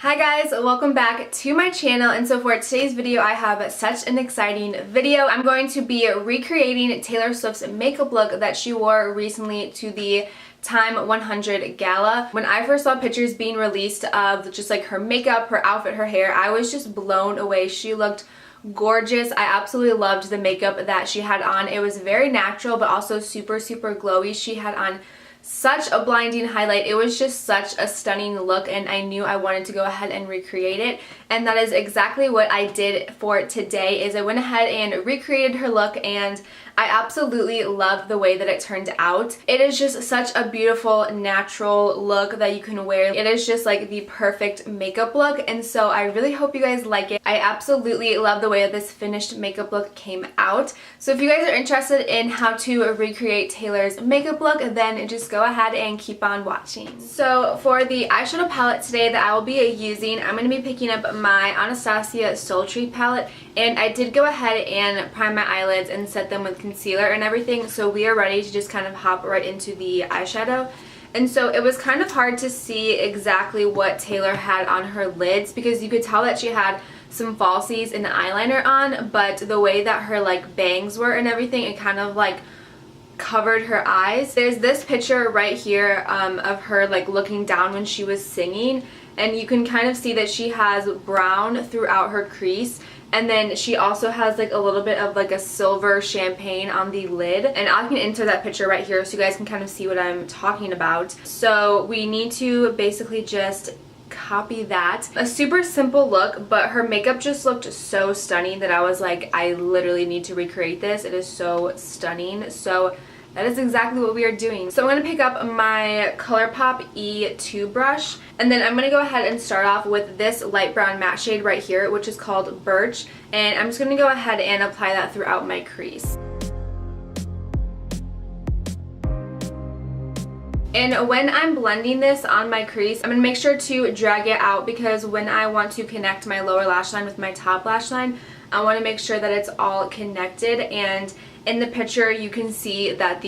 Hi guys, welcome back to my channel, and so for today's video I have such an exciting video. I'm going to be recreating Taylor Swift's makeup look that she wore recently to the Time 100 Gala. When I first saw pictures being released of just like her makeup, her outfit, her hair, I was just blown away. She looked gorgeous. I absolutely loved the makeup that she had on. It was very natural but also super glowy. She had on such a blinding highlight. It was just such a stunning look, and I knew I wanted to go ahead and recreate it, and that is exactly what I did for today. Is I went ahead and recreated her look, and I absolutely love the way that it turned out. It is just such a beautiful natural look that you can wear. It is just like the perfect makeup look, and so I really hope you guys like it. I absolutely love the way that this finished makeup look came out. So if you guys are interested in how to recreate Taylor's makeup look, then just go ahead and keep on watching. So for the eyeshadow palette today that I will be using, I'm going to be picking up my Anastasia Sultry palette, and I did go ahead and prime my eyelids and set them with concealer and everything, so we are ready to just kind of hop right into the eyeshadow. And so it was kind of hard to see exactly what Taylor had on her lids because you could tell that she had some falsies and eyeliner on, but the way that her like bangs were and everything, it kind of like covered her eyes. There's this picture right here of her like looking down when she was singing, and you can kind of see that she has brown throughout her crease, and then she also has like a little bit of like a silver champagne on the lid, and I can insert that picture right here so you guys can kind of see what I'm talking about. So we need to basically just copy that. A super simple look, but her makeup just looked so stunning that I was like, I literally need to recreate this. It is so stunning. So that is exactly what we are doing. So I'm going to pick up my ColourPop E2 brush, and then I'm going to go ahead and start off with this light brown matte shade right here, which is called Birch, and I'm just going to go ahead and apply that throughout my crease. And when I'm blending this on my crease, I'm going to make sure to drag it out, because when I want to connect my lower lash line with my top lash line, I want to make sure that it's all connected. And in the picture you can see that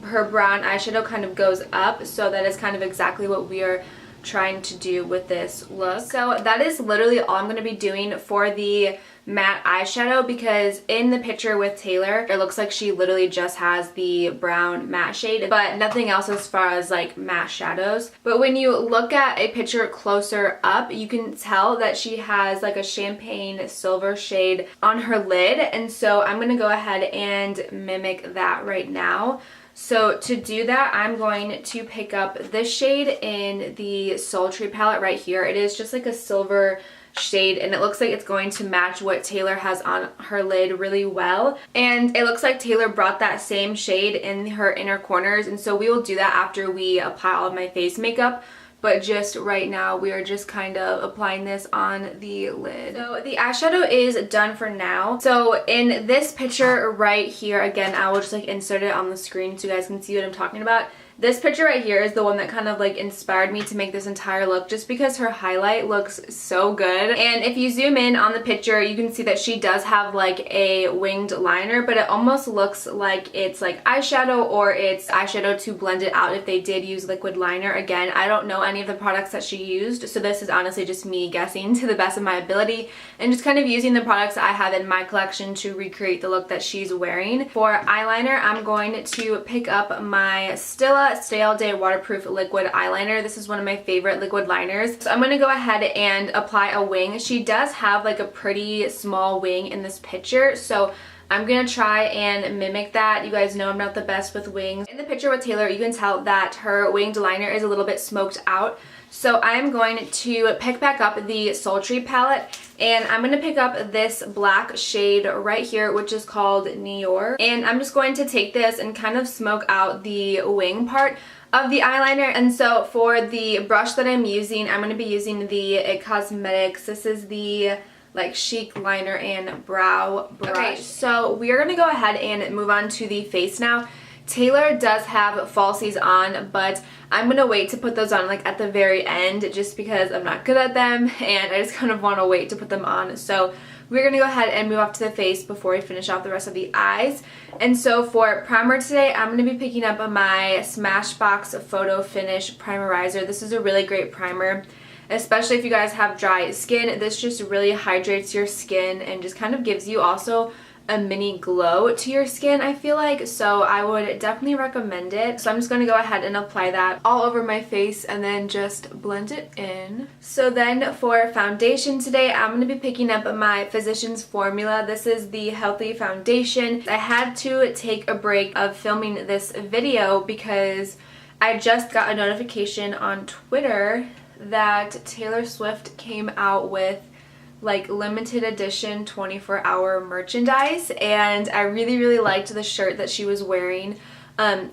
her brown eyeshadow kind of goes up, so that is kind of exactly what we are trying to do with this look. So that is literally all I'm going to be doing for the matte eyeshadow, because in the picture with Taylor it looks like she literally just has the brown matte shade but nothing else as far as like matte shadows. But when you look at a picture closer up, you can tell that she has like a champagne silver shade on her lid, and so I'm going to go ahead and mimic that right now. So to do that, I'm going to pick up this shade in the Sultry palette right here. It is just like a silver shade, and it looks like it's going to match what Taylor has on her lid really well. And it looks like Taylor brought that same shade in her inner corners, and so we will do that after we apply all of my face makeup. But just right now we are just kind of applying this on the lid. So the eyeshadow is done for now. So in this picture right here, again I will just like insert it on the screen so you guys can see what I'm talking about. This picture right here is the one that kind of like inspired me to make this entire look, just because her highlight looks so good. And if you zoom in on the picture, you can see that she does have like a winged liner, but it almost looks like it's like eyeshadow, or it's eyeshadow to blend it out if they did use liquid liner. Again, I don't know any of the products that she used, so this is honestly just me guessing to the best of my ability and just kind of using the products I have in my collection to recreate the look that she's wearing. For eyeliner, I'm going to pick up my Stila Stay All Day Waterproof Liquid Eyeliner. This is one of my favorite liquid liners. So I'm going to go ahead and apply a wing. She does have like a pretty small wing in this picture, so I'm going to try and mimic that. You guys know I'm not the best with wings. In the picture with Taylor, you can tell that her winged liner is a little bit smoked out. So I'm going to pick back up the Sultry palette, and I'm going to pick up this black shade right here, which is called New York. And I'm just going to take this and kind of smoke out the wing part of the eyeliner. And so for the brush that I'm using, I'm going to be using the It Cosmetics. This is the like Chic Liner and Brow brush. Okay, so we are going to go ahead and move on to the face now. Taylor does have falsies on, but I'm going to wait to put those on like at the very end, just because I'm not good at them and I just kind of want to wait to put them on. So we're going to go ahead and move off to the face before we finish off the rest of the eyes. And so for primer today, I'm going to be picking up my Smashbox Photo Finish Primerizer. This is a really great primer. especially if you guys have dry skin. This just really hydrates your skin and just kind of gives you also a mini glow to your skin, I feel like. So I would definitely recommend it. So I'm just going to go ahead and apply that all over my face and then just blend it in. So then for foundation today, I'm going to be picking up my Physicians Formula. This is the Healthy Foundation. I had to take a break of filming this video because I just got a notification on Twitter that Taylor Swift came out with like limited edition 24-hour merchandise, and I really liked the shirt that she was wearing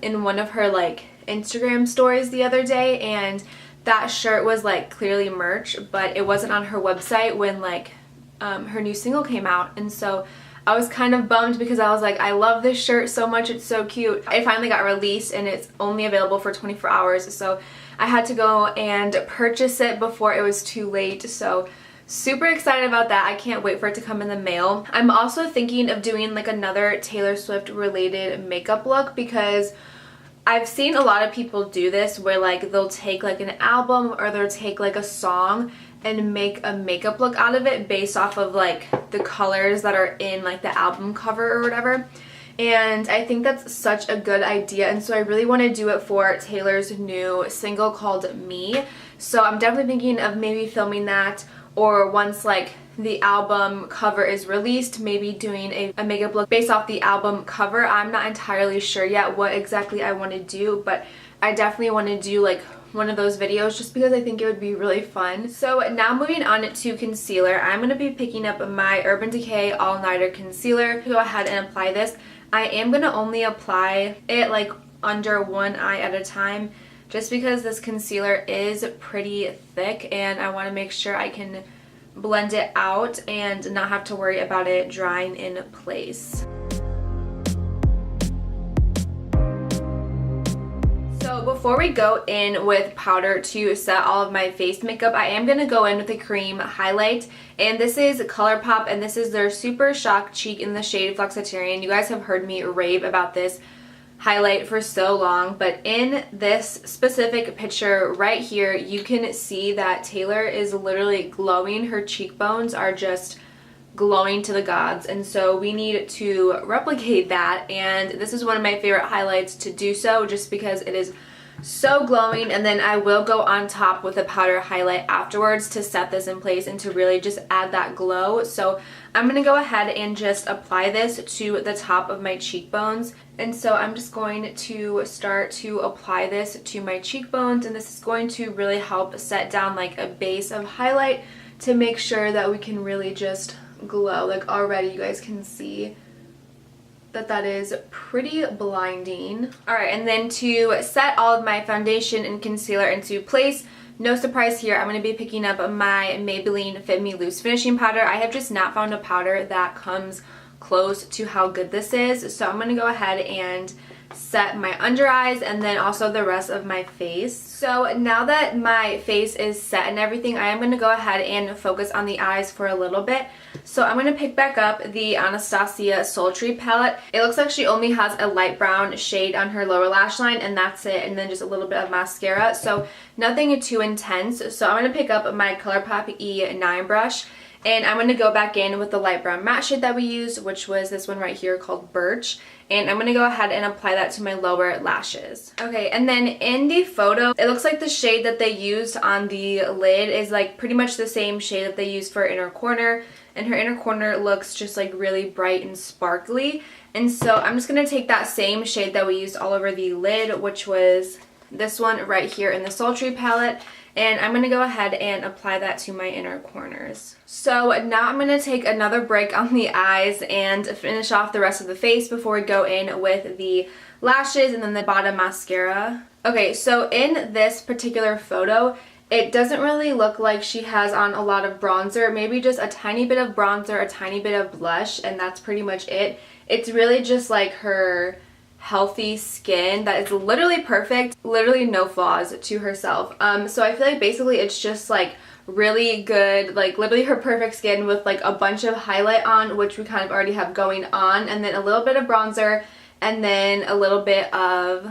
in one of her like Instagram stories the other day, and that shirt was like clearly merch, but it wasn't on her website when like her new single came out. And so I was kind of bummed because I was like, I love this shirt so much, it's so cute. It finally got released and it's only available for 24 hours, so I had to go and purchase it before it was too late. So super excited about that. I can't wait for it to come in the mail. I'm also thinking of doing like another Taylor Swift related makeup look because I've seen a lot of people do this where like they'll take like an album or they'll take like a song and make a makeup look out of it based off of like the colors that are in like the album cover or whatever. And I think that's such a good idea, and so I really want to do it for Taylor's new single called Me. So I'm definitely thinking of maybe filming that, or once like the album cover is released, maybe doing a makeup look based off the album cover. I'm not entirely sure yet what exactly I want to do, but I definitely want to do like one of those videos just because I think it would be really fun. So now moving on to concealer, I'm going to be picking up my Urban Decay All Nighter Concealer. Go ahead and apply this. I am going to only apply it like under one eye at a time just because this concealer is pretty thick and I want to make sure I can blend it out and not have to worry about it drying in place. So before we go in with powder to set all of my face makeup, I am going to go in with a cream highlight, and this is ColourPop, and this is their Super Shock Cheek in the shade Flexitarian. You guys have heard me rave about this highlight for so long, but in this specific picture right here, you can see that Taylor is literally glowing. Her cheekbones are just glowing to the gods, and so we need to replicate that, and this is one of my favorite highlights to do so just because it is so glowing. And then I will go on top with a powder highlight afterwards to set this in place and to really just add that glow. So I'm going to go ahead and just apply this to the top of my cheekbones, and so I'm just going to start to apply this to my cheekbones, and this is going to really help set down like a base of highlight to make sure that we can really just glow. Like already you guys can see that is pretty blinding. Alright, and then to set all of my foundation and concealer into place, no surprise here, I'm going to be picking up my Maybelline Fit Me Loose Finishing Powder. I have just not found a powder that comes close to how good this is, so I'm going to go ahead and set my under eyes and then also the rest of my face. So now that my face is set and everything, I am going to go ahead and focus on the eyes for a little bit. So I'm going to pick back up the Anastasia Sultry palette. It looks like she only has a light brown shade on her lower lash line, and that's it, and then just a little bit of mascara, so nothing too intense. So I'm going to pick up my ColourPop E9 brush, and I'm going to go back in with the light brown matte shade that we used, which was this one right here called Birch. And I'm going to go ahead and apply that to my lower lashes. Okay, and then in the photo, it looks like the shade that they used on the lid is like pretty much the same shade that they used for inner corner. And her inner corner looks just like really bright and sparkly. And so I'm just going to take that same shade that we used all over the lid, which was this one right here in the Sultry palette. And I'm going to go ahead and apply that to my inner corners. So now I'm going to take another break on the eyes and finish off the rest of the face before we go in with the lashes and then the bottom mascara. Okay, so in this particular photo, it doesn't really look like she has on a lot of bronzer, maybe just a tiny bit of bronzer, a tiny bit of blush, and that's pretty much it. It's really just like her healthy skin that is literally perfect, literally no flaws to herself. So I feel like basically it's just like really good, like literally her perfect skin with like a bunch of highlight on, which we kind of already have going on, and then a little bit of bronzer, and then a little bit of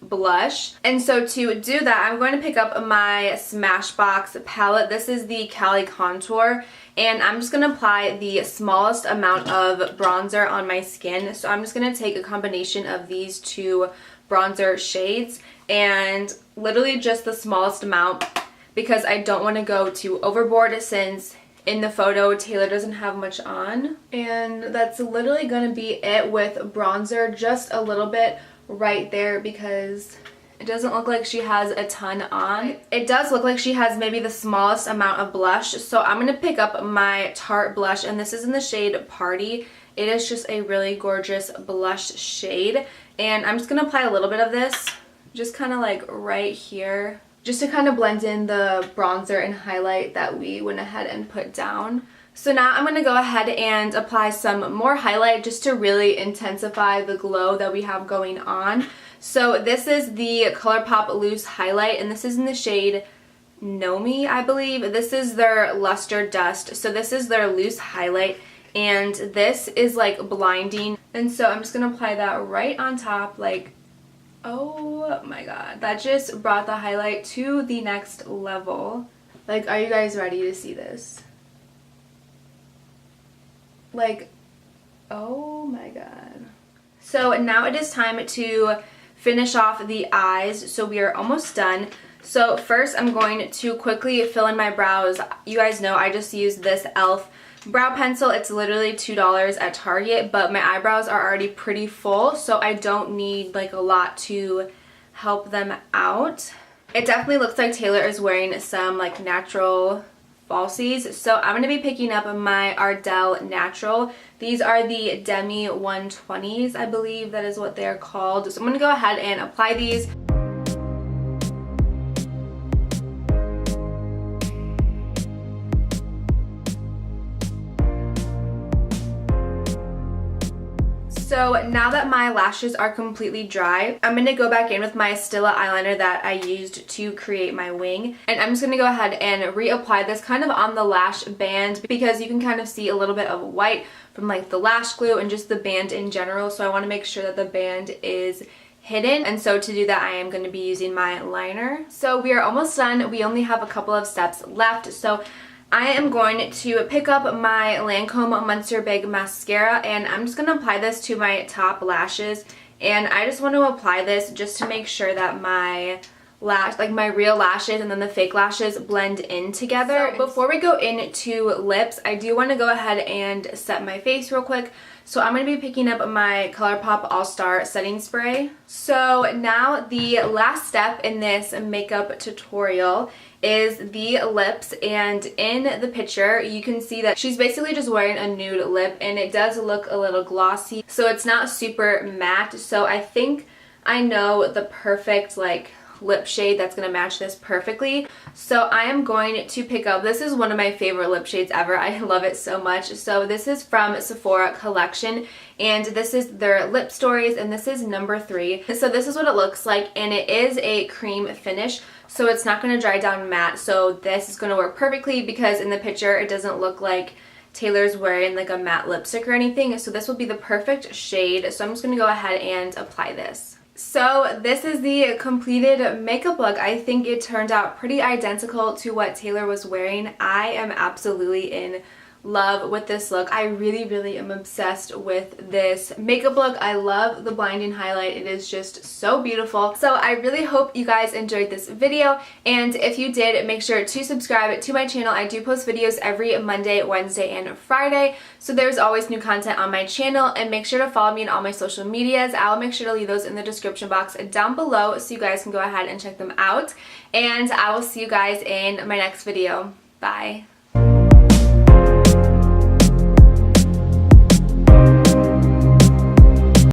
blush. And so to do that, I'm going to pick up my Smashbox palette. This is the Cali Contour, and I'm just going to apply the smallest amount of bronzer on my skin. So I'm just going to take a combination of these two bronzer shades and literally just the smallest amount because I don't want to go too overboard since in the photo Taylor doesn't have much on. And that's literally going to be it with bronzer, just a little bit right there because it doesn't look like she has a ton on. It does look like she has maybe the smallest amount of blush, so I'm going to pick up my Tarte blush, and this is in the shade Party. It is just a really gorgeous blush shade, and I'm just going to apply a little bit of this just kind of like right here just to kind of blend in the bronzer and highlight that we went ahead and put down. So now I'm going to go ahead and apply some more highlight just to really intensify the glow that we have going on. So this is the ColourPop Loose Highlight, and this is in the shade Nomi, I believe. This is their Luster Dust. So this is their loose highlight, and this is like blinding. And so I'm just going to apply that right on top, like, oh my god. That just brought the highlight to the next level. Like, are you guys ready to see this? Like, oh my god. So now it is time to finish off the eyes. So we are almost done. So first I'm going to quickly fill in my brows. You guys know I just used this e.l.f. brow pencil. It's literally $2 at Target, but my eyebrows are already pretty full, so I don't need like a lot to help them out. It definitely looks like Taylor is wearing some like natural falsies, so I'm going to be picking up my Ardell Natural. These are the Demi 120s, I believe that is what they're called. So I'm going to go ahead and apply these. So now that my lashes are completely dry, I'm going to go back in with my Stila eyeliner that I used to create my wing. And I'm just going to go ahead and reapply this kind of on the lash band because you can kind of see a little bit of white from like the lash glue and just the band in general. So I want to make sure that the band is hidden, and so to do that I am going to be using my liner. So we are almost done. We only have a couple of steps left. So I am going to pick up my Lancome Monster Big Mascara, and I'm just going to apply this to my top lashes. And I just want to apply this just to make sure that my my real lashes and then the fake lashes blend in together. So before we go into lips, I do want to go ahead and set my face real quick. So I'm going to be picking up my ColourPop All-Star Setting Spray. So now the last step in this makeup tutorial is the lips, and in the picture you can see that she's basically just wearing a nude lip, and it does look a little glossy, so it's not super matte. So I think I know the perfect like lip shade that's going to match this perfectly. So I am going to pick up, this is one of my favorite lip shades ever. I love it so much. So this is from Sephora Collection, and this is their Lip Stories, and this is number 3. So this is what it looks like, and it is a cream finish, so it's not going to dry down matte. So this is going to work perfectly because in the picture it doesn't look like Taylor's wearing like a matte lipstick or anything. So this will be the perfect shade. So I'm just going to go ahead and apply this. So this is the completed makeup look. I think it turned out pretty identical to what Taylor was wearing. I am absolutely in love with this look. I really am obsessed with this makeup look. I love the blinding highlight. It is just so beautiful. So I really hope you guys enjoyed this video, and if you did, make sure to subscribe to my channel. I do post videos every Monday, Wednesday, and Friday, so there's always new content on my channel, and make sure to follow me on all my social medias. I'll make sure to leave those in the description box down below so you guys can go ahead and check them out, and I will see you guys in my next video. Bye!